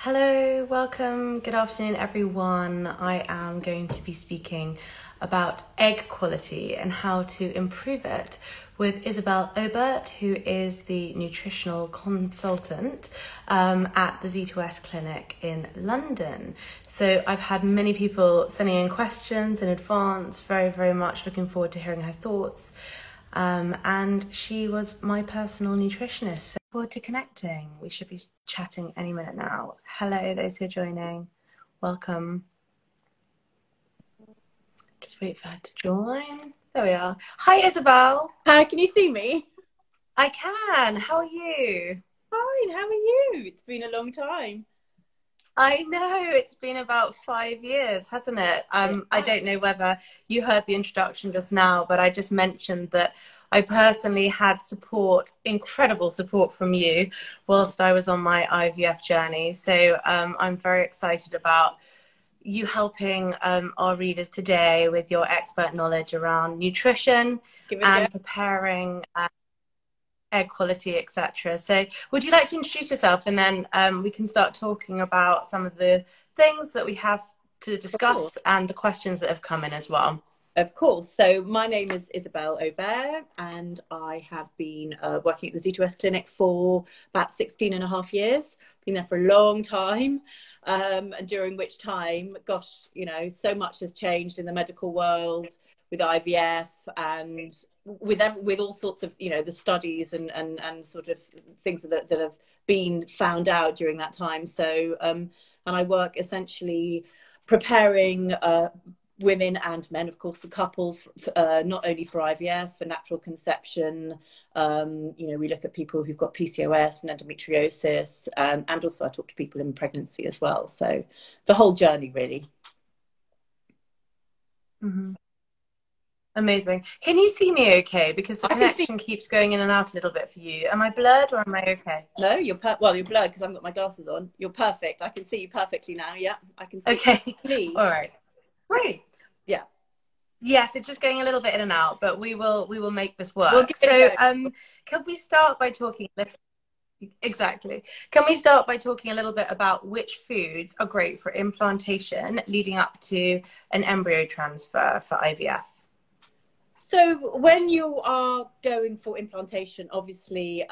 Hello, welcome, good afternoon everyone. I am going to be speaking about egg quality and how to improve it with Isabelle Obert, who is the nutritional consultant at the Zita West Clinic in London. So I've had many people sending in questions in advance, very much looking forward to hearing her thoughts. And she was my personal nutritionist. So forward to connecting. We should be chatting any minute now. Hello, those who are joining. Welcome. Just wait for her to join. There we are. Hi, Isabelle. Hi, can you see me? I can. How are you? Fine, how are you? It's been a long time. I know, it's been about 5 years, hasn't it? I don't know whether you heard the introduction just now, but I just mentioned that I personally had support, incredible support from you whilst I was on my IVF journey. So I'm very excited about you helping our readers today with your expert knowledge around nutrition and preparing egg quality, etc. So would you like to introduce yourself, and then we can start talking about some of the things that we have to discuss and the questions that have come in as well. Of course. So my name is Isabelle Obert, and I have been working at the Zita West Clinic for about 16 and a half years. Been there for a long time. And during which time, gosh, you know, so much has changed in the medical world with IVF and with all sorts of, you know, the studies and sort of things that have been found out during that time. So, and I work essentially preparing women and men, of course, the couples, not only for IVF, for natural conception. You know, we look at people who've got PCOS and endometriosis, and also I talk to people in pregnancy as well. So the whole journey, really. Mm-hmm. Amazing. Can you see me okay? Because the connection keeps going in and out a little bit for you. Am I blurred or am I okay? No, you're well, you're blurred because I've got my glasses on. You're perfect. I can see you perfectly now. Yeah, I can see. Okay. Me. All right. Great. Yeah. Yes, it's just going a little bit in and out, but we will make this work. So can we start by talking exactly. Can we start by talking a little bit about which foods are great for implantation leading up to an embryo transfer for IVF? So when you are going for implantation, obviously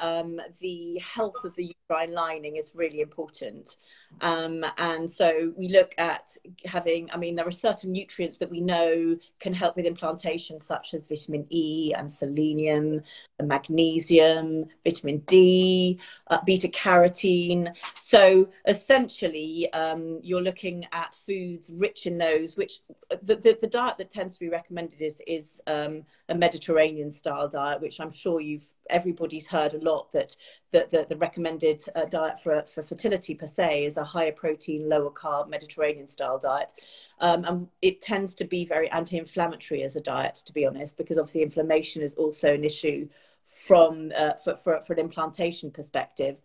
the health of the uterine lining is really important. And so we look at having, I mean, there are certain nutrients that we know can help with implantation, such as vitamin E and selenium, magnesium, vitamin D, beta carotene. So essentially, you're looking at foods rich in those, which the diet that tends to be recommended is a Mediterranean style diet, which I'm sure everybody's heard a lot, that the recommended diet for fertility per se is a higher protein, lower carb Mediterranean style diet. And it tends to be very anti-inflammatory as a diet, to be honest, because obviously inflammation is also an issue from for an implantation perspective.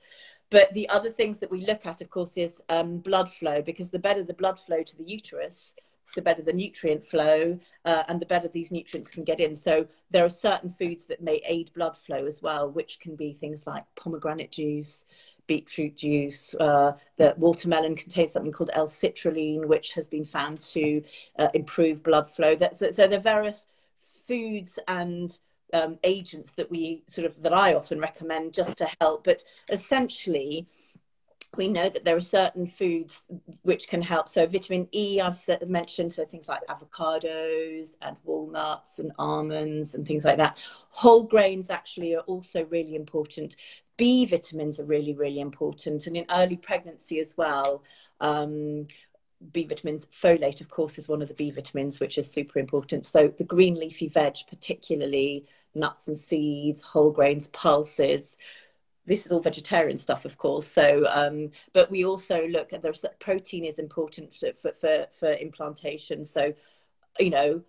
But the other things that we look at, of course, is blood flow, because the better the blood flow to the uterus, the better the nutrient flow, and the better these nutrients can get in. So there are certain foods that may aid blood flow as well, which can be things like pomegranate juice, beetroot juice. The watermelon contains something called L-citrulline, which has been found to improve blood flow. So there are various foods and agents that I often recommend just to help. But essentially, we know that there are certain foods which can help. So vitamin E, I've mentioned, so things like avocados and walnuts and almonds and things like that. Whole grains actually are also really important. B vitamins are really important. And in early pregnancy as well, B vitamins, folate, of course, is one of the B vitamins, which is super important. So the green leafy veg, particularly nuts and seeds, whole grains, pulses. This is all vegetarian stuff, of course. So, but we also look at protein is important for implantation. So, you know,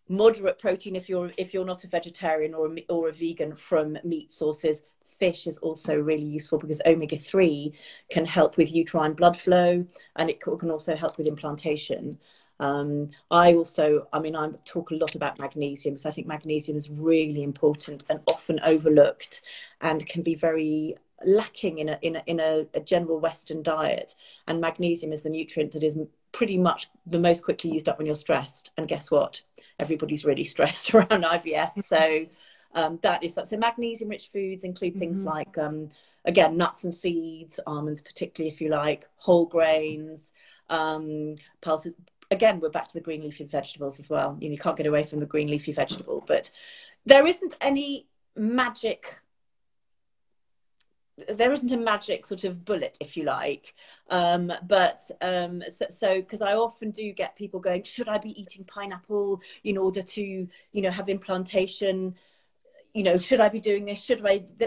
moderate protein if you're not a vegetarian or a vegan from meat sources. Fish is also really useful because omega-3 can help with uterine blood flow, and it can also help with implantation. I talk a lot about magnesium, because I think magnesium is really important and often overlooked and can be very lacking in a general Western diet. And magnesium is the nutrient that is pretty much the most quickly used up when you're stressed. And guess what? Everybody's really stressed around IVF. So that is so magnesium-rich foods include things like again, nuts and seeds, almonds particularly, if you like, whole grains, pulses. Again, we're back to the green leafy vegetables as well. You can't get away from the green leafy vegetable, but there isn't any magic. There isn't a magic sort of bullet, if you like. So because I often do get people going, should I be eating pineapple in order to, have implantation? Should I be doing this?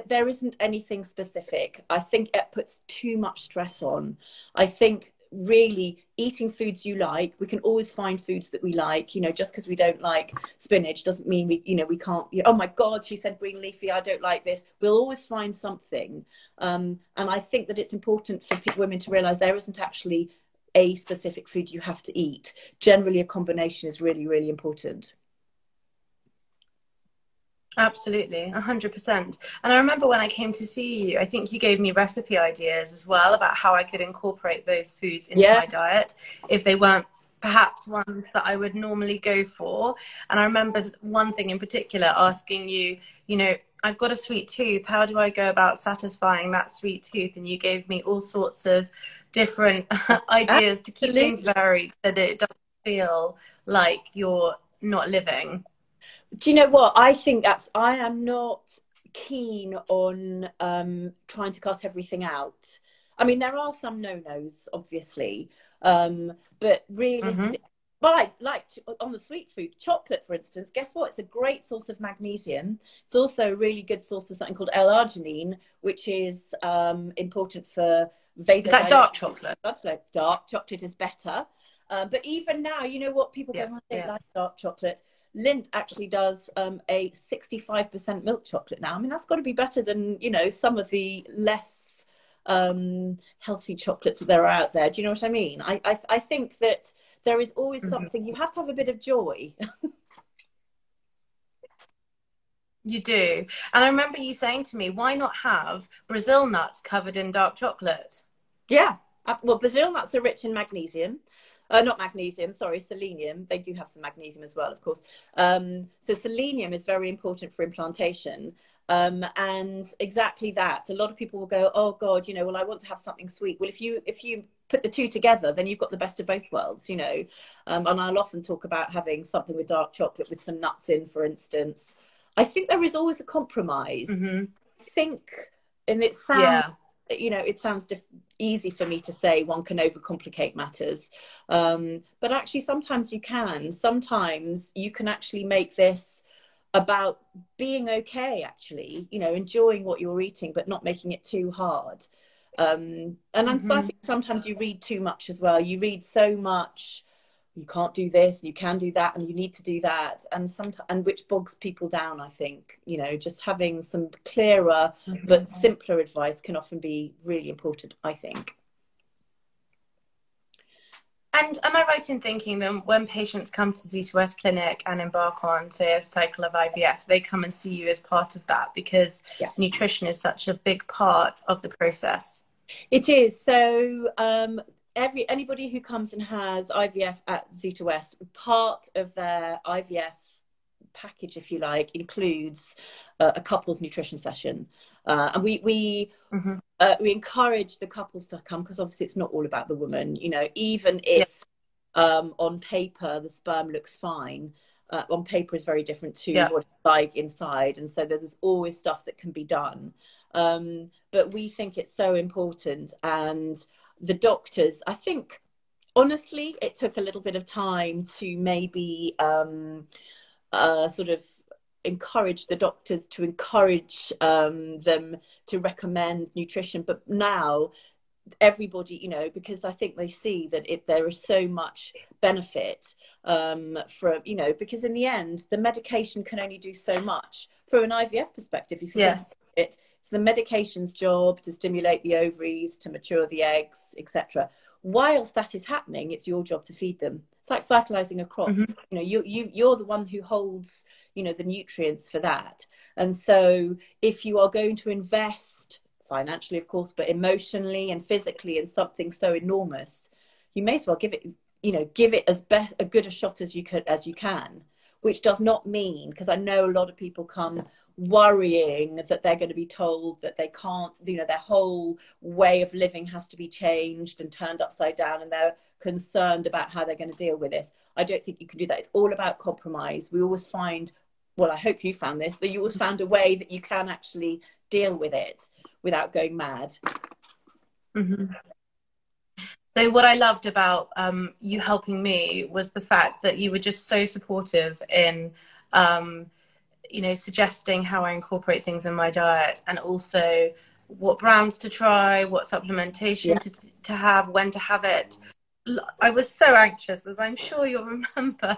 There isn't anything specific. I think it puts too much stress on. I think really eating foods you like, we can always find foods that we like. Just because we don't like spinach doesn't mean we can't. Oh my God, she said green leafy, I don't like this. We'll always find something. And I think that it's important for women to realize there isn't actually a specific food you have to eat. Generally, a combination is really, really important. Absolutely, 100%. And I remember when I came to see you, I think you gave me recipe ideas as well about how I could incorporate those foods into my diet if they weren't perhaps ones that I would normally go for. And I remember one thing in particular asking you, I've got a sweet tooth. How do I go about satisfying that sweet tooth? And you gave me all sorts of different ideas to keep things varied so that it doesn't feel like you're not living. Do you know what? I think I am not keen on trying to cut everything out. I mean, there are some no-nos, obviously, but realistically, like on the sweet food, chocolate, for instance, guess what? It's a great source of magnesium. It's also a really good source of something called L-arginine, which is important for vasodilatation. Is that dark chocolate? Dark chocolate is better. But even now, you know what? People go, I don't like dark chocolate. Lindt actually does a 65% milk chocolate now. I mean, that's got to be better than, some of the less healthy chocolates that there are out there. Do you know what I mean? I think that there is always something. You have to have a bit of joy. You do. And I remember you saying to me, why not have Brazil nuts covered in dark chocolate? Yeah. Well, Brazil nuts are rich in magnesium. Not magnesium, sorry, selenium. They do have some magnesium as well, of course. So selenium is very important for implantation. And exactly that. A lot of people will go, oh God, well, I want to have something sweet. Well, if you put the two together, then you've got the best of both worlds, And I'll often talk about having something with dark chocolate with some nuts in, for instance. I think there is always a compromise. I think, and it sounds, it sounds easy for me to say one can overcomplicate matters. But actually, sometimes you can. Sometimes you can actually make this about being okay, actually, enjoying what you're eating, but not making it too hard. And I think sometimes you read too much as well. You read so much, you can't do this, and you can do that, and you need to do that. And which bogs people down, I think. Just having some clearer but simpler advice can often be really important, I think. And am I right in thinking that when patients come to Zita West Clinic and embark on, say, a cycle of IVF, they come and see you as part of that because nutrition is such a big part of the process? It is. So anybody who comes and has IVF at Zita West, part of their IVF package, if you like, includes a couples nutrition session, and we encourage the couples to come because obviously it's not all about the woman. Even if on paper the sperm looks fine, on paper is very different to what it's like inside, and so there's always stuff that can be done. But we think it's so important, and the doctors, I think, honestly, it took a little bit of time to maybe sort of encourage the doctors to encourage them to recommend nutrition. But now everybody, because I think they see that there is so much benefit from, because in the end, the medication can only do so much. From an IVF perspective, if you think it's the medication's job to stimulate the ovaries, to mature the eggs, etc. Whilst that is happening, it's your job to feed them. It's like fertilizing a crop. You're the one who holds, the nutrients for that. And so if you are going to invest financially, of course, but emotionally and physically, and something so enormous, you may as well give it, you know, give it as a good a shot as you can, which does not mean, because I know a lot of people come worrying that they're going to be told that they can't, you know, their whole way of living has to be changed and turned upside down, and they're concerned about how they're going to deal with this. I don't think you can do that. It's all about compromise. We always find, well, I hope you found this, that you always found a way that you can actually deal with it without going mad. Mm-hmm. So what I loved about you helping me was the fact that you were just so supportive in, you know, suggesting how I incorporate things in my diet, and also what brands to try, what supplementation to have, when to have it. I was so anxious, as I'm sure you'll remember,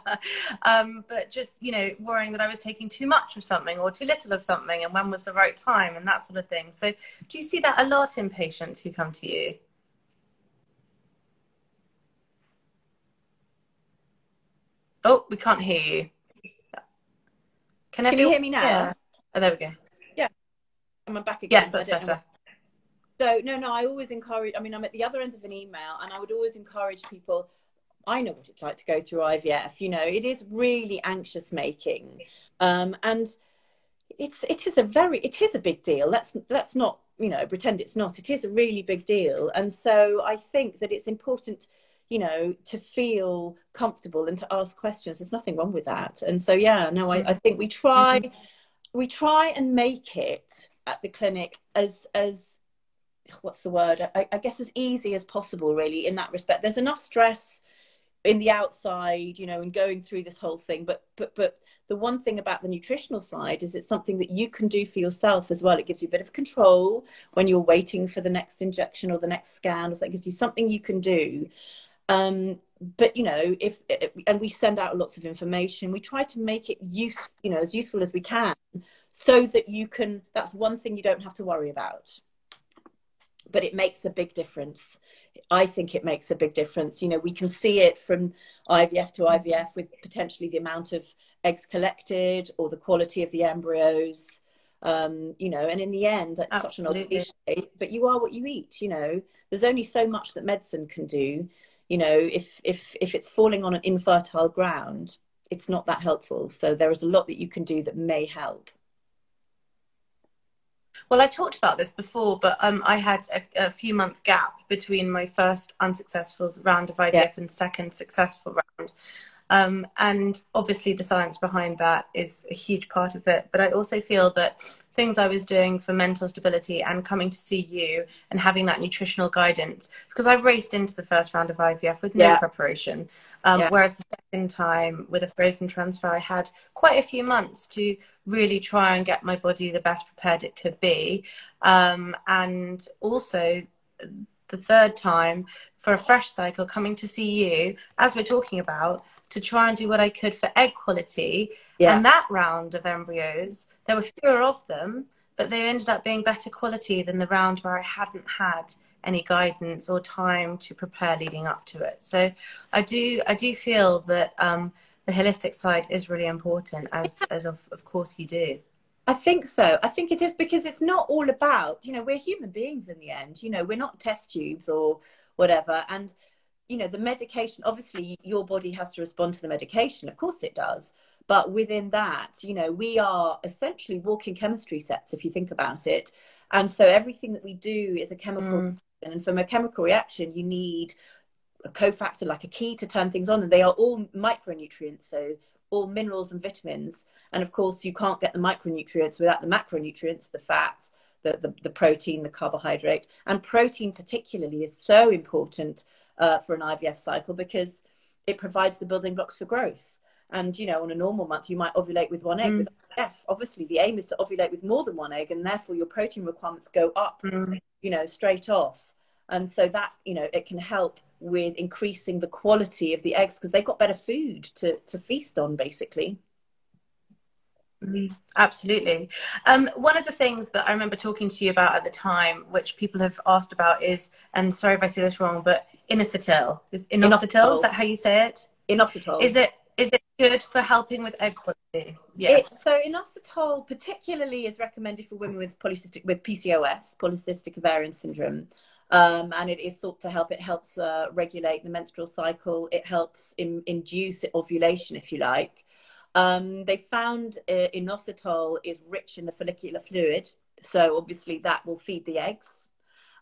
but just, you know, worrying that I was taking too much of something or too little of something, and when was the right time, and that sort of thing. So do you see that a lot in patients who come to you? Oh, we can't hear you. Can you hear me now? Yeah. Oh, there we go. Yeah. I'm back again. Yes, that's better. So, no, I always encourage, I mean, I'm at the other end of an email, and I would always encourage people, I know what it's like to go through IVF, you know, it is really anxious making. And it is a big deal. Let's not, you know, pretend it's not. It is a really big deal. And so I think that it's important, you know, to feel comfortable and to ask questions. There's nothing wrong with that. And so, yeah, no, I think we try and make it at the clinic as what's the word? I guess as easy as possible, really, in that respect. There's enough stress in the outside, you know, and going through this whole thing. But the one thing about the nutritional side is it's something that you can do for yourself as well. It gives you a bit of control when you're waiting for the next injection or the next scan, or something. It gives you something you can do. But, you know, and we send out lots of information. We try to make it as useful as we can, so that you can, that's one thing you don't have to worry about. But it makes a big difference. I think it makes a big difference. You know, we can see it from IVF to IVF with potentially the amount of eggs collected or the quality of the embryos. You know, and in the end, it's such an old cliche, but you are what you eat. You know, there's only so much that medicine can do. You know, if it's falling on an infertile ground, it's not that helpful. So there is a lot that you can do that may help. Well, I've talked about this before, but I had a few-month gap between my first unsuccessful round of IVF and second successful round. And obviously the science behind that is a huge part of it. But I also feel that things I was doing for mental stability and coming to see you and having that nutritional guidance, because I raced into the first round of IVF with no preparation. Whereas the second time with a frozen transfer, I had quite a few months to really try and get my body the best prepared it could be. And also the third time for a fresh cycle, coming to see you, as we're talking about, to try and do what I could for egg quality. And that round of embryos, there were fewer of them, but they ended up being better quality than the round where I hadn't had any guidance or time to prepare leading up to it. So I do feel that the holistic side is really important, as of course you do. I think so. I think it is, because it's not all about, you know, we're human beings in the end, you know, we're not test tubes or whatever. And, you know, the medication, obviously your body has to respond to the medication. Of course it does. But within that, you know, we are essentially walking chemistry sets, if you think about it. And so everything that we do is a chemical reaction. And from a chemical reaction, you need a cofactor, like a key to turn things on. And they are all micronutrients. So all minerals and vitamins. And of course, you can't get the micronutrients without the macronutrients, the fat, the protein, the carbohydrate. And protein particularly is so important for an IVF cycle, because it provides the building blocks for growth. And, you know, on a normal month, you might ovulate with one egg. With IVF, obviously, the aim is to ovulate with more than one egg, and therefore your protein requirements go up, you know, straight off. And so that, you know, it can help with increasing the quality of the eggs, because they've got better food to feast on, basically. Absolutely. One of the things that I remember talking to you about at the time, which people have asked about, is, and sorry if I say this wrong, but Inositol. Is that how you say it? Inositol. Is it? Is it good for helping with egg quality? Yes. So inositol particularly is recommended for women with PCOS, polycystic ovarian syndrome. And it is thought to help. It helps regulate the menstrual cycle. It helps induce ovulation, if you like. They found inositol is rich in the follicular fluid, so obviously that will feed the eggs.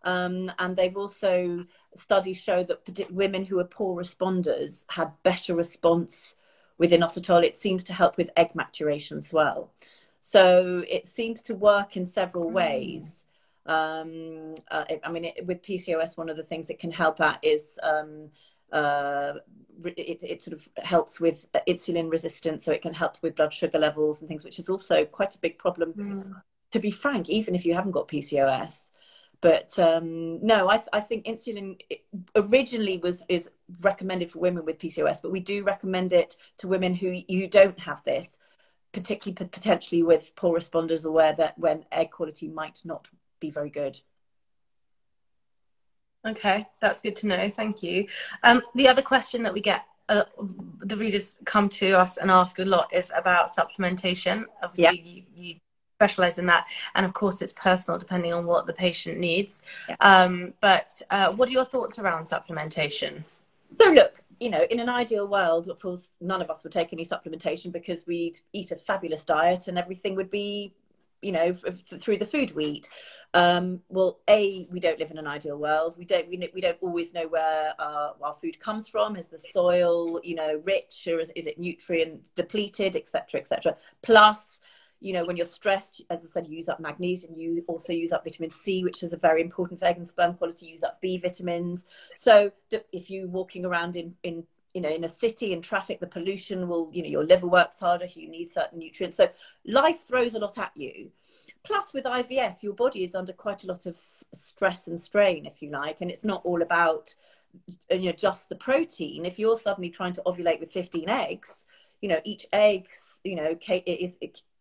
And they've also, studies show that women who are poor responders had better response with inositol. It seems to help with egg maturation as well. So it seems to work in several ways. I mean, with PCOS, one of the things it can help at is it sort of helps with insulin resistance, so it can help with blood sugar levels and things, which is also quite a big problem, to be frank, even if you haven't got PCOS. But no, I think insulin originally is recommended for women with PCOS, but we do recommend it to women who don't have this, particularly potentially with poor responders, aware that when egg quality might not be very good. Okay, that's good to know. Thank you. The other question that we get, the readers come to us and ask a lot, is about supplementation. Obviously, you specialize in that, and of course it's personal depending on what the patient needs. But what are your thoughts around supplementation? So look, you know, in an ideal world, of course, none of us would take any supplementation because we'd eat a fabulous diet and everything would be, you know, through the food we eat. Well, we don't live in an ideal world. We don't always know where our food comes from. Is the soil, you know, rich, or is it nutrient depleted, etc., etc. Plus, you know, when you're stressed, as I said, you use up magnesium. You also use up vitamin C, which is very important for egg and sperm quality. You use up B vitamins. So if you're walking around in a city in traffic, the pollution will, you know, your liver works harder. You need certain nutrients. So life throws a lot at you. Plus with IVF, your body is under quite a lot of stress and strain, if you like. And it's not all about, you know, just the protein. If you're suddenly trying to ovulate with 15 eggs, you know, each egg, you know,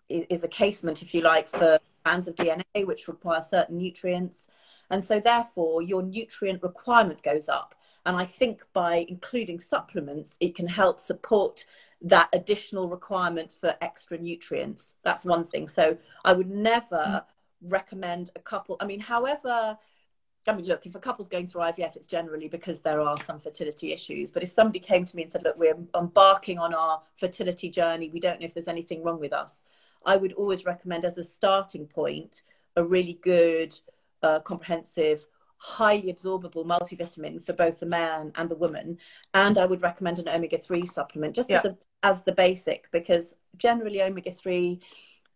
is a casement, if you like, for strands of DNA, which require certain nutrients. And so therefore your nutrient requirement goes up. And I think by including supplements, it can help support that additional requirement for extra nutrients. That's one thing. So I would never recommend a couple. I mean, look, if a couple's going through IVF, it's generally because there are some fertility issues. But if somebody came to me and said, look, we're embarking on our fertility journey, we don't know if there's anything wrong with us, I would always recommend as a starting point a really good, comprehensive, highly absorbable multivitamin for both the man and the woman. And I would recommend an omega-3 supplement just as the basic, because generally omega-3,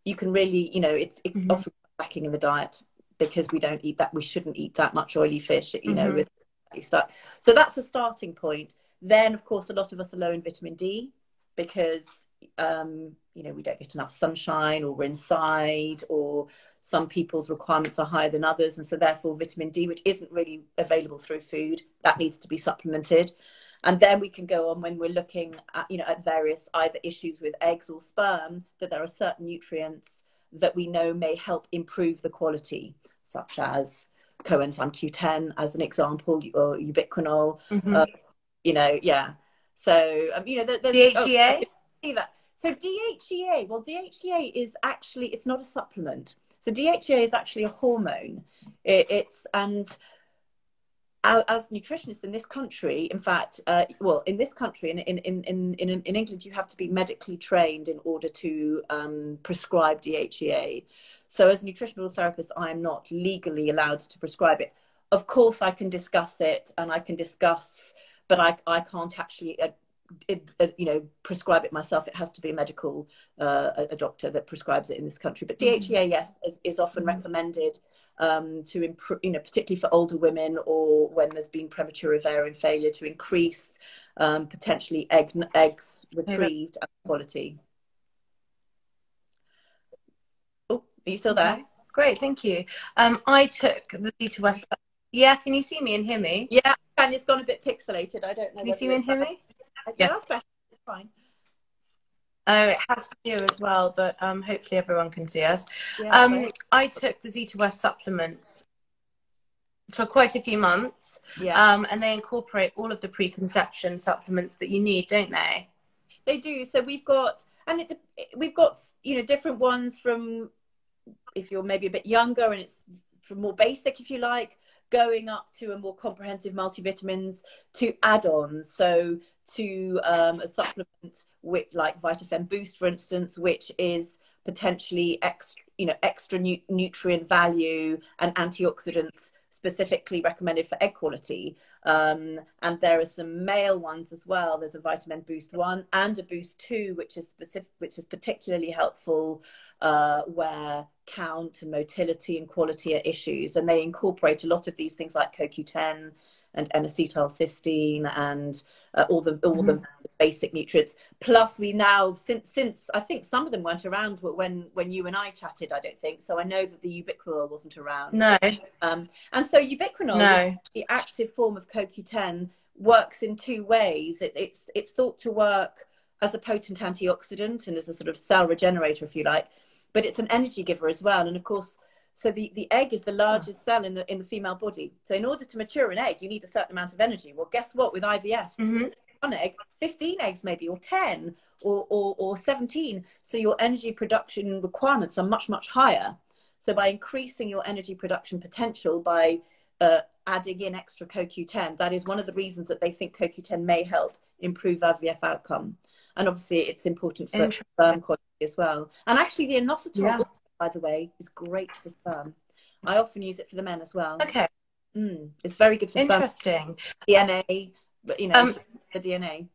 you can really, you know, it's often lacking in the diet because we don't eat that. We shouldn't eat that much oily fish, you know, with stuff. So that's a starting point. Then, of course, a lot of us are low in vitamin D because you know, we don't get enough sunshine, or we're inside, or some people's requirements are higher than others, and so therefore vitamin D, which isn't really available through food, that needs to be supplemented. And then we can go on when we're looking at, you know, at various either issues with eggs or sperm, that there are certain nutrients that we know may help improve the quality, such as coenzyme Q10 as an example, or ubiquinol. You know, so you know, there's DHEA. That. So DHEA, well, DHEA is actually, it's not a supplement. So DHEA is actually a hormone. And as nutritionists in this country, in fact, in this country, in England, you have to be medically trained in order to prescribe DHEA. So as a nutritional therapist, I am not legally allowed to prescribe it. Of course, I can discuss it, and I can discuss, but I can't actually you know, prescribe it myself. It has to be a medical a doctor that prescribes it in this country. But DHEA, yes, is often recommended to improve, you know, particularly for older women, or when there's been premature ovarian failure, to increase potentially eggs retrieved and quality. Oh, are you still there? Great, thank you. I took the Zita West. Yeah, can you see me and hear me? Yeah, and it's gone a bit pixelated. I don't know. Can you see me and hear me? Yeah, that's better. It's fine. Oh, it has for you as well, but hopefully everyone can see us. I took the Zita West supplements for quite a few months, and they incorporate all of the preconception supplements that you need, don't they? They do. So we've got, we've got, you know, different ones from, if you're maybe a bit younger and it's from more basic, if you like, going up to a more comprehensive multivitamins to add-ons. So to a supplement with like VitaFem Boost, for instance, which is potentially extra, you know, extra nutrient value and antioxidants specifically recommended for egg quality. And there are some male ones as well. There's a Vitamin Boost 1 and a Boost 2, which is specific, which is particularly helpful where count and motility and quality are issues. And they incorporate a lot of these things like CoQ10 and Inositol, cysteine, and all the basic nutrients. Plus, we now, since I think some of them weren't around when you and I chatted, I don't think. So I know that the Ubiquinone wasn't around. No. And so Ubiquinone, the active form of CoQ10, works in two ways. It's thought to work as a potent antioxidant and as a sort of cell regenerator, if you like, but it's an energy giver as well. And of course, so the egg is the largest cell in the female body. So in order to mature an egg, you need a certain amount of energy. Well, guess what? With IVF, one egg, 15 eggs maybe, or 10, or 17. So your energy production requirements are much, much higher. So by increasing your energy production potential by adding in extra CoQ10, that is one of the reasons that they think CoQ10 may help improve IVF outcome. And obviously it's important for sperm quality as well. And actually the Inositol, by the way, is great for sperm. I often use it for the men as well. Okay. It's very good for sperm. Interesting. DNA, but you know, the DNA.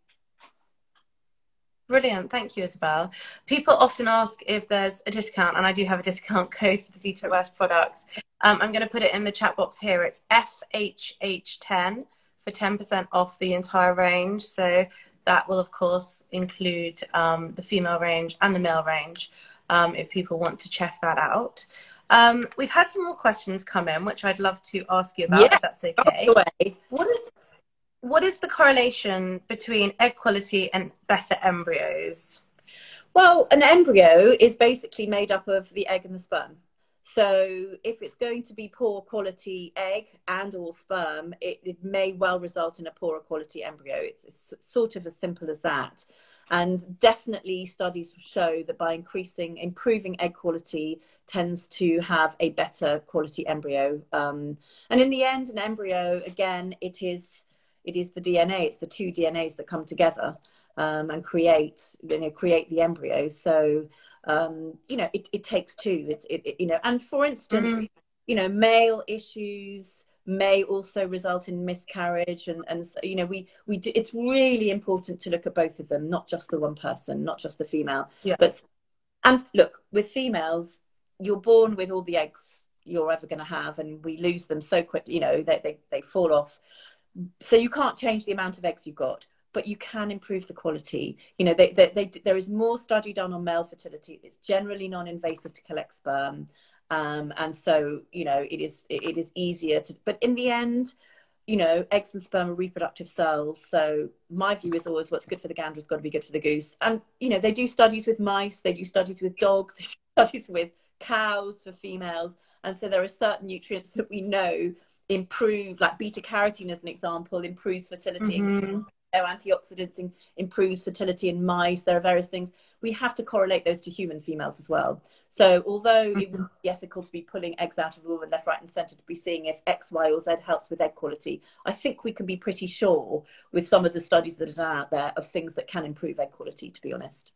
Brilliant. Thank you, Isabelle. People often ask if there's a discount, and I do have a discount code for the Zita West products. I'm going to put it in the chat box here. It's FHH10 for 10% off the entire range. So that will, of course, include the female range and the male range, if people want to check that out. We've had some more questions come in, which I'd love to ask you about, if that's okay. What is the correlation between egg quality and better embryos? Well, an embryo is basically made up of the egg and the sperm. So if it's going to be poor quality egg and or sperm, it may well result in a poorer quality embryo. It's sort of as simple as that. And definitely studies show that by improving egg quality tends to have a better quality embryo. And in the end, an embryo, again, it is the DNA. It's the two DNAs that come together and create the embryo. So you know, it takes two. You know, and for instance, you know, male issues may also result in miscarriage, and so, you know, it's really important to look at both of them, not just the one person, not just the female. And look, with females, you're born with all the eggs you're ever going to have, and we lose them so quickly. You know, they fall off. So you can't change the amount of eggs you've got, but you can improve the quality. You know, there is more study done on male fertility. It's generally non-invasive to collect sperm. And so, you know, it is easier to, but in the end, you know, eggs and sperm are reproductive cells. So my view is always what's good for the gander has got to be good for the goose. And, you know, they do studies with mice, they do studies with dogs, they do studies with cows for females. And so there are certain nutrients that we know improve, like beta carotene as an example, improves fertility. Antioxidants improves fertility in mice. There are various things. We have to correlate those to human females as well. So although it would be ethical to be pulling eggs out of a woman left, right and centre to be seeing if X, Y or Z helps with egg quality, I think we can be pretty sure with some of the studies that are done out there of things that can improve egg quality, to be honest.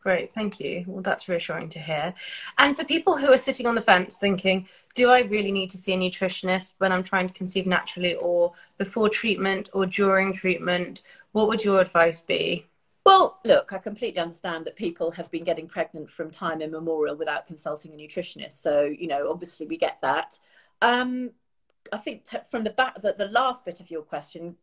Great, thank you. Well, that's reassuring to hear. And for people who are sitting on the fence thinking, do I really need to see a nutritionist when I'm trying to conceive naturally, or before treatment or during treatment, what would your advice be? Well, look, I completely understand that people have been getting pregnant from time immemorial without consulting a nutritionist. So, you know, obviously we get that. I think from the last bit of your question,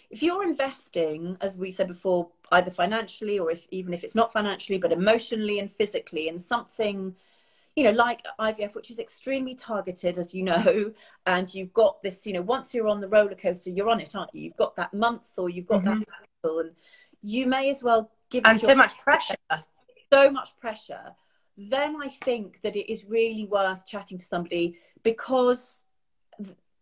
if you're investing, as we said before, either financially or even if it's not financially, but emotionally and physically in something, you know, like IVF, which is extremely targeted, as you know, and you've got this, you know, once you're on the roller coaster, you're on it, aren't you? You've got that month or you've got that cycle, and you may as well give it so much pressure. So much pressure. Then I think that it is really worth chatting to somebody, because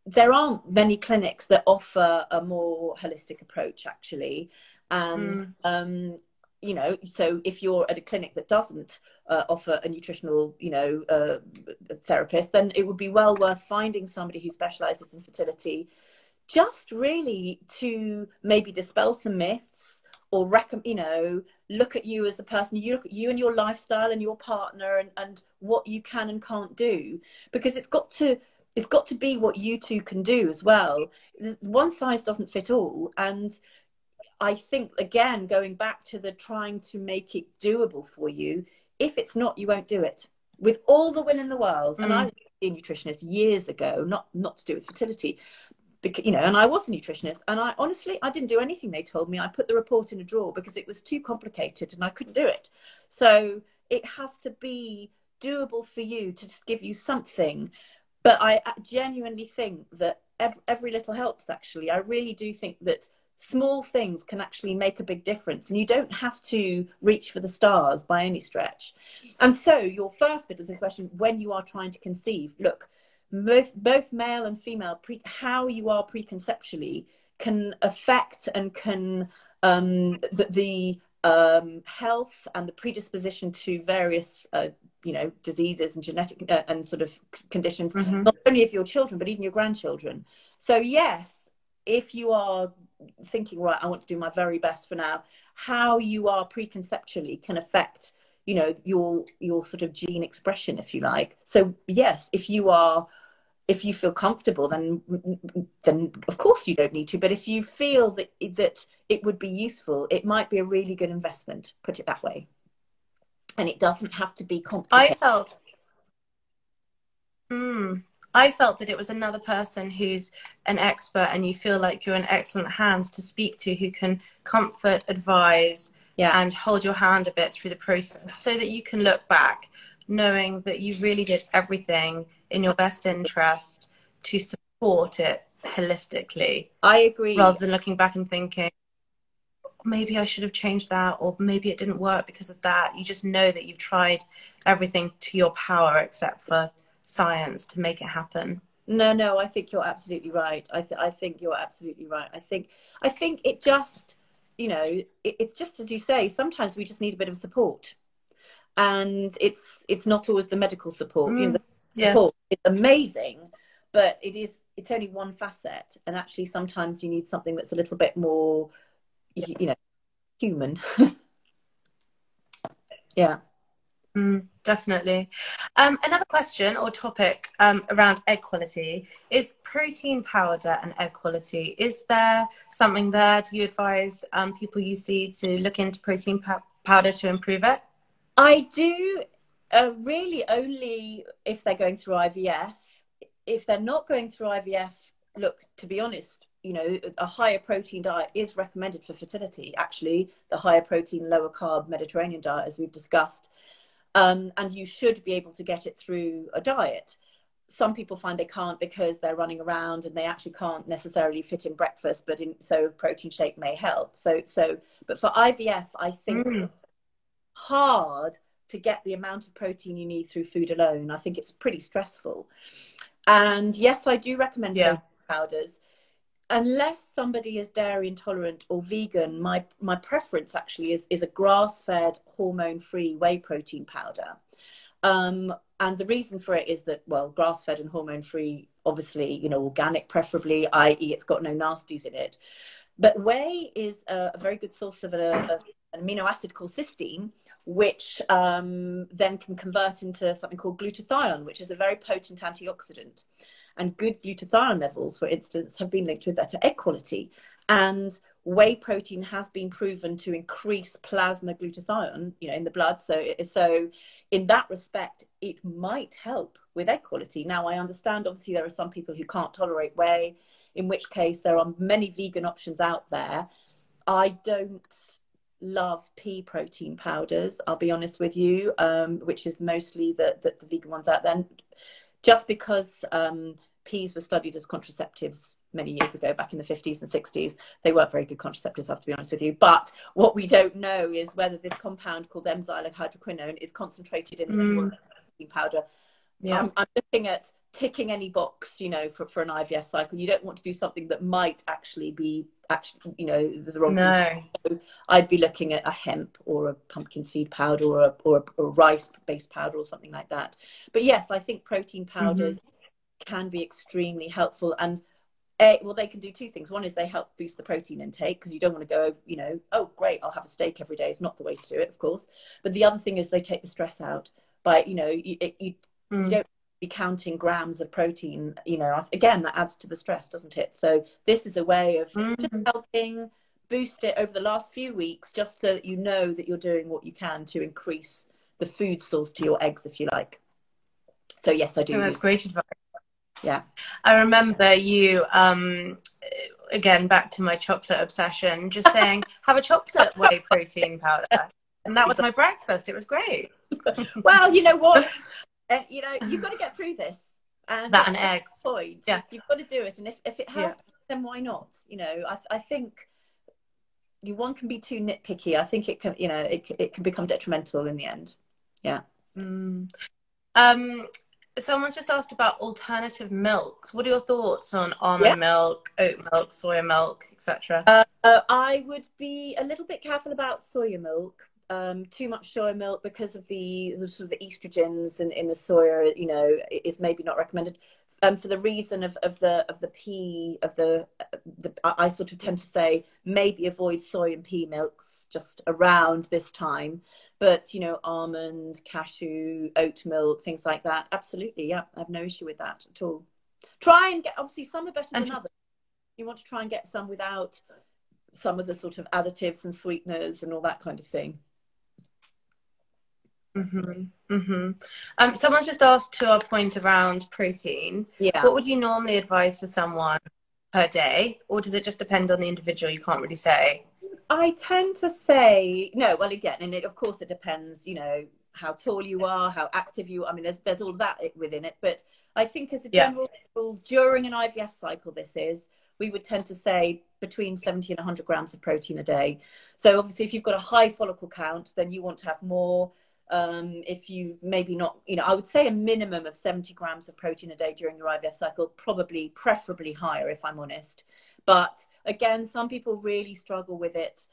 there aren't many clinics that offer a more holistic approach, actually. And you know, so if you're at a clinic that doesn't offer a nutritional, you know, therapist, then it would be well worth finding somebody who specializes in fertility, just really to maybe dispel some myths, or you know, look at you as a person. You look at you and your lifestyle and your partner, and what you can and can't do, because it's got to be what you two can do as well. One size doesn't fit all. And I think, again, going back to the trying to make it doable for you, if it's not, you won't do it with all the will in the world. And I was a nutritionist years ago, not to do with fertility, because, you know, and I was a nutritionist, and I honestly, I didn't do anything they told me. I put the report in a drawer because it was too complicated and I couldn't do it. So it has to be doable for you, to just give you something. But I genuinely think that every little helps, actually. I really do think that small things can actually make a big difference, and you don't have to reach for the stars by any stretch. And so your first bit of the question, when you are trying to conceive, look, both male and female, how you are preconceptually can affect and can the health and the predisposition to various you know, diseases and genetic and sort of conditions, not only of your children but even your grandchildren. So yes, if you are thinking, right, I want to do my very best for now, how you are preconceptually can affect, you know, your sort of gene expression, if you like. So yes, if you feel comfortable, then of course you don't need to. But if you feel that it would be useful, it might be a really good investment, put it that way. And it doesn't have to be complicated. I felt that it was another person who's an expert, and you feel like you're in excellent hands to speak to, who can comfort, advise, and hold your hand a bit through the process, so that you can look back knowing that you really did everything in your best interest to support it holistically. I agree. Rather than looking back and thinking, maybe I should have changed that, or maybe it didn't work because of that. You just know that you've tried everything to your power, except for science, to make it happen. No, I think you're absolutely right. I think you're absolutely right. I think it just, you know, it's just as you say, sometimes we just need a bit of support. And it's not always the medical support. You know, the support is amazing, but it's only one facet. And actually sometimes you need something that's a little bit more, you know, human. Yeah. Definitely. Another question or topic around egg quality is protein powder and egg quality. Is there something there? Do you advise people you see to look into protein powder to improve it? I do, really only if they're going through IVF. If they're not going through IVF, look, to be honest, you know, a higher protein diet is recommended for fertility. Actually, the higher protein, lower carb Mediterranean diet, as we've discussed. And you should be able to get it through a diet. Some people find they can't because they're running around and they actually can't necessarily fit in breakfast, so protein shake may help. But for IVF, I think it's hard to get the amount of protein you need through food alone. I think it's pretty stressful. And yes, I do recommend protein powders. Unless somebody is dairy intolerant or vegan, my preference actually is a grass-fed, hormone-free whey protein powder. And the reason for it is that, well, grass-fed and hormone-free, obviously, you know, organic preferably, i.e. it's got no nasties in it. But whey is a very good source of an amino acid called cysteine, which then can convert into something called glutathione, which is a very potent antioxidant. And good glutathione levels, for instance, have been linked with better egg quality. And whey protein has been proven to increase plasma glutathione, you know, in the blood. So in that respect, it might help with egg quality. Now, I understand, obviously, there are some people who can't tolerate whey, in which case there are many vegan options out there. I don't love pea protein powders, I'll be honest with you, which is mostly the vegan ones out there. Just because peas were studied as contraceptives many years ago, back in the 50s and 60s, they weren't very good contraceptives, I have to be honest with you. But what we don't know is whether this compound called enzyme hydroquinone is concentrated in the small protein powder. I'm looking at ticking any box, you know, for an IVF cycle. You don't want to do something that might actually be you know, the wrong thing. So I'd be looking at a hemp or a pumpkin seed powder or a rice based powder or something like that. But yes, I think protein powders can be extremely helpful. And well, they can do two things. One is they help boost the protein intake, because you don't want to go, you know, oh great, I'll have a steak every day. It's not the way to do it, of course. But the other thing is they take the stress out by, you know, you don't be counting grams of protein, you know. Again, that adds to the stress, doesn't it? So this is a way of just helping boost it over the last few weeks, just so that you know that you're doing what you can to increase the food source to your eggs, if you like. So yes, I do. That's great advice. Yeah. I remember you, again, back to my chocolate obsession, just saying, have a chocolate whey protein powder. And that was my breakfast. It was great. Well, you know what? You know, you've got to get through this. And that and eggs. Point, yeah. You've got to do it. And if it helps, then why not? You know, I think one can be too nitpicky. I think it can, you know, it can become detrimental in the end. Yeah. Someone's just asked about alternative milks. What are your thoughts on almond milk, oat milk, soya milk, etc.? I would be a little bit careful about soya milk. Too much soya milk, because of the sort of the estrogens in the soya, you know, is maybe not recommended. For the reason of the pea, I sort of tend to say maybe avoid soy and pea milks just around this time. But, you know, almond, cashew, oat milk, things like that, absolutely, yeah, I have no issue with that at all. Try and get, obviously some are better than others. You want to try and get some without some of the sort of additives and sweeteners and all that kind of thing. Someone's just asked, to our point around protein, what would you normally advise for someone per day, or does it just depend on the individual? You can't really say. I tend to say no. Well, again, and of course it depends, you know, how tall you are, how active you are. I mean, there's all that within it. But I think as a general rule, during an IVF cycle, we would tend to say between 70 and 100 grams of protein a day. So obviously if you've got a high follicle count, then you want to have more. If you maybe not, you know, I would say a minimum of 70 grams of protein a day during your IVF cycle, preferably higher, if I'm honest. But again, some people really struggle with it.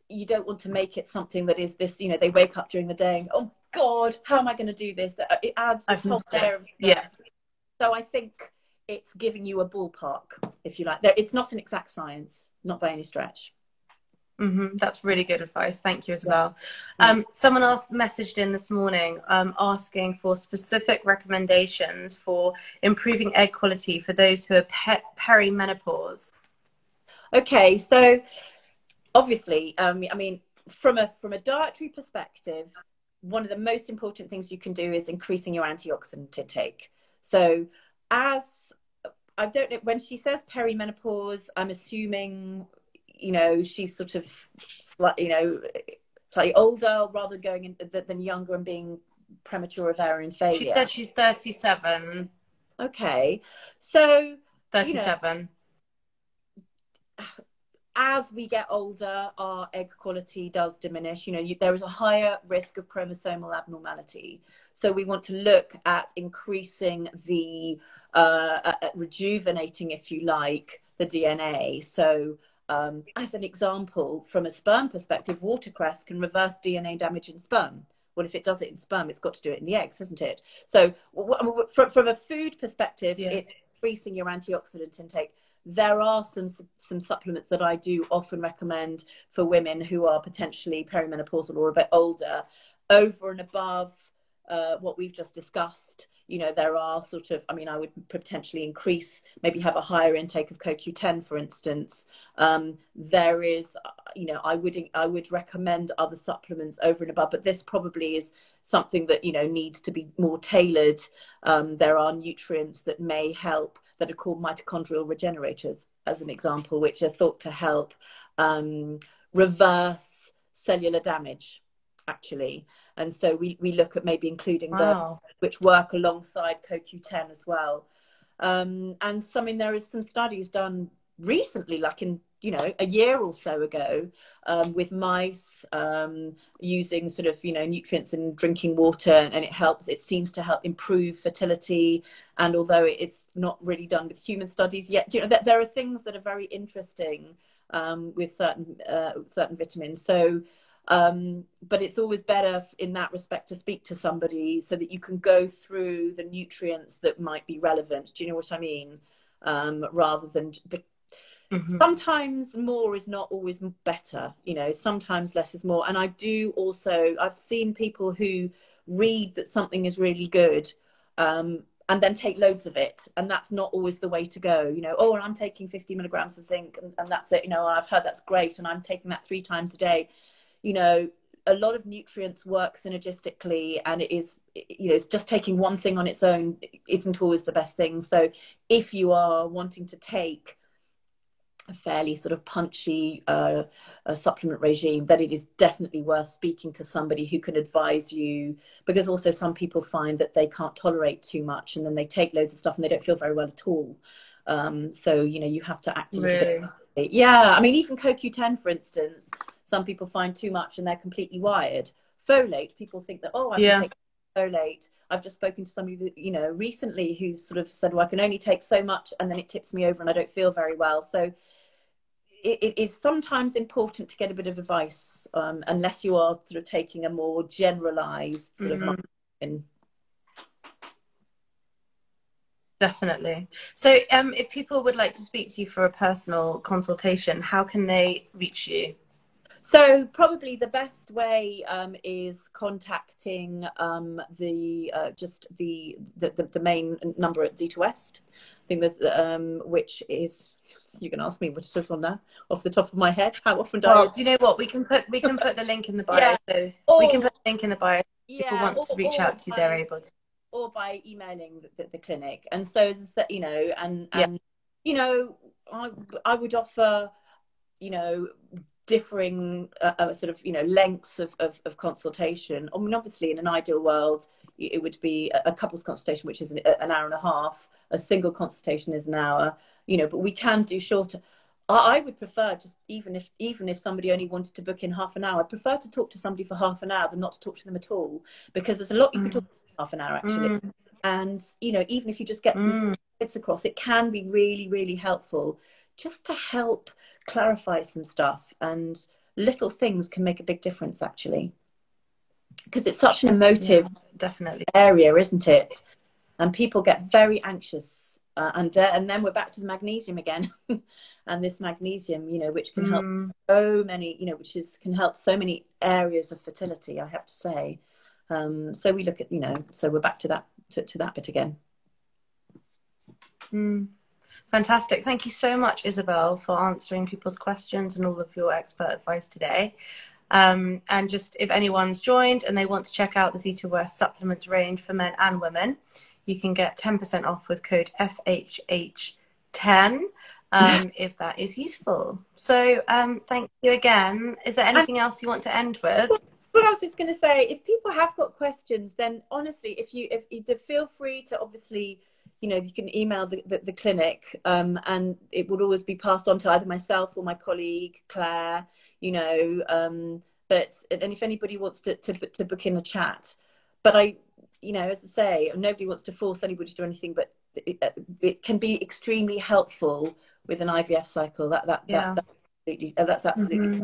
You don't want to make it something that is this, you know, they wake up during the day and, oh God, how am I going to do this? It adds this whole layer of stress. So I think it's giving you a ballpark, if you like. It's not an exact science, not by any stretch. That's really good advice. Thank you, Isabelle. Someone else messaged in this morning asking for specific recommendations for improving egg quality for those who are perimenopause. Okay, so obviously, I mean, from a dietary perspective, one of the most important things you can do is increasing your antioxidant intake. So as I don't know, when she says perimenopause, I'm assuming, you know, she's sort of, you know, slightly older rather going than younger and being premature ovarian failure. She said she's 37. Okay, so 37. You know, as we get older, our egg quality does diminish. You know, there is a higher risk of chromosomal abnormality. So we want to look at increasing the, rejuvenating, if you like, the DNA. So as an example, from a sperm perspective, watercress can reverse DNA damage in sperm. Well, if it does it in sperm, it's got to do it in the eggs, hasn't it? So from a food perspective, it's increasing your antioxidant intake. There are some supplements that I do often recommend for women who are potentially perimenopausal or a bit older, over and above what we've just discussed. You know, there are sort of, I mean, I would potentially increase, maybe have a higher intake of CoQ10, for instance. There is, you know, I would recommend other supplements over and above, but this probably is something that, you know, needs to be more tailored. There are nutrients that may help that are called mitochondrial regenerators, as an example, which are thought to help reverse cellular damage, actually. And so we look at maybe including those, which work alongside CoQ10 as well. And there is some studies done recently, like in you know, a year or so ago, with mice, using sort of, you know, nutrients in drinking water, and it seems to help improve fertility. And although it's not really done with human studies yet, you know, that there are things that are very interesting with certain vitamins. So but it's always better in that respect to speak to somebody so that you can go through the nutrients that might be relevant. Do you know what I mean? Rather than sometimes more is not always better, you know, sometimes less is more. And I've seen people who read that something is really good, and then take loads of it, and that's not always the way to go. You know, oh, I'm taking 50 milligrams of zinc, and that's it. You know, I've heard that's great, and I'm taking that 3 times a day. You know, a lot of nutrients work synergistically, and it is, you know, it's just taking one thing on its own isn't always the best thing. So if you are wanting to take a fairly sort of punchy a supplement regime, then it is definitely worth speaking to somebody who can advise you, because also some people find that they can't tolerate too much, and then they take loads of stuff and they don't feel very well at all. So, you know, you have to act a little bit. Yeah, I mean, even CoQ10, for instance, some people find too much and they're completely wired. Folate, people think that, oh, I can take folate. I've just spoken to somebody, you know, recently who's sort of said, well, I can only take so much and then it tips me over and I don't feel very well. So it is sometimes important to get a bit of advice, unless you are sort of taking a more generalized sort of in. Definitely. So if people would like to speak to you for a personal consultation, how can they reach you? So probably the best way is contacting the main number at Zita West. I think there's which is, you can ask me what's on that off the top of my head. How often do Well, do you know what, we can put the link in the bio. Yeah. So we can put the link in the bio. Yeah, people want to reach out to you, they're able to. Or by emailing the clinic. And so, you know, and you know, I would offer, you know, differing sort of, you know, lengths of consultation. I mean, obviously in an ideal world it would be a couples consultation, which is an hour and a half. A single consultation is an hour, you know, but we can do shorter. I would prefer, just even if somebody only wanted to book in half an hour, I'd prefer to talk to somebody for half an hour than not to talk to them at all, because there's a lot you can talk for half an hour actually. And, you know, even if you just get some bits across, it can be really, really helpful just to help clarify some stuff. And little things can make a big difference actually, because it's such an emotive definitely area, isn't it? And people get very anxious, and then we're back to the magnesium again. And this magnesium, you know, which can help so many, you know, can help so many areas of fertility, I have to say. So we look at, you know, so we're back to that bit again. Fantastic. Thank you so much, Isabelle, for answering people's questions and all of your expert advice today. And just, if anyone's joined and they want to check out the Zita West supplements range for men and women, you can get 10% off with code FHH10 if that is useful. So thank you again. Is there anything else you want to end with? What I was just going to say, if people have got questions, then honestly, if you feel free to, obviously, you know, you can email the clinic, and it would always be passed on to either myself or my colleague Claire, you know, and if anybody wants to book in a chat, but you know, as I say, nobody wants to force anybody to do anything, but it can be extremely helpful with an IVF cycle. That's absolutely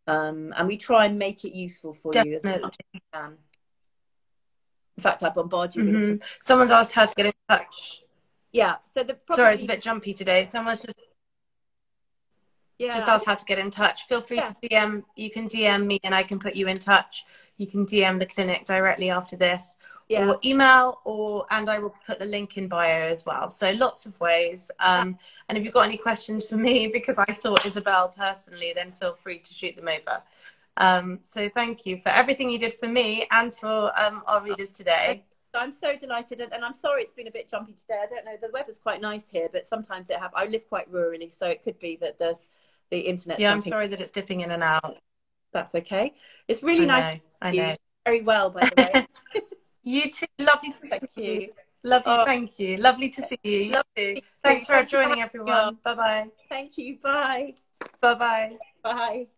and we try and make it useful for you as much as we can. In fact, I bombard you with someone's asked how to get in touch. Yeah, so sorry, it's a bit jumpy today. Someone's just asked how to get in touch. Feel free to DM. You can DM me and I can put you in touch. You can DM the clinic directly after this, or email, and I will put the link in bio as well. So lots of ways. And if you've got any questions for me, because I saw Isabelle personally, then feel free to shoot them over. So thank you for everything you did for me and for our readers today. I'm so delighted, and I'm sorry it's been a bit jumpy today. I don't know, the weather's quite nice here, but sometimes I live quite rurally, so it could be that there's the internet. Yeah, jumping. I'm sorry that it's dipping in and out. That's okay. It's really nice. I know. Very well, by the way. You too. Lovely to see you. Thank you. Lovely to see you. You too. Thanks for joining, everyone. Bye bye. Thank you. Bye. Bye-bye. Bye.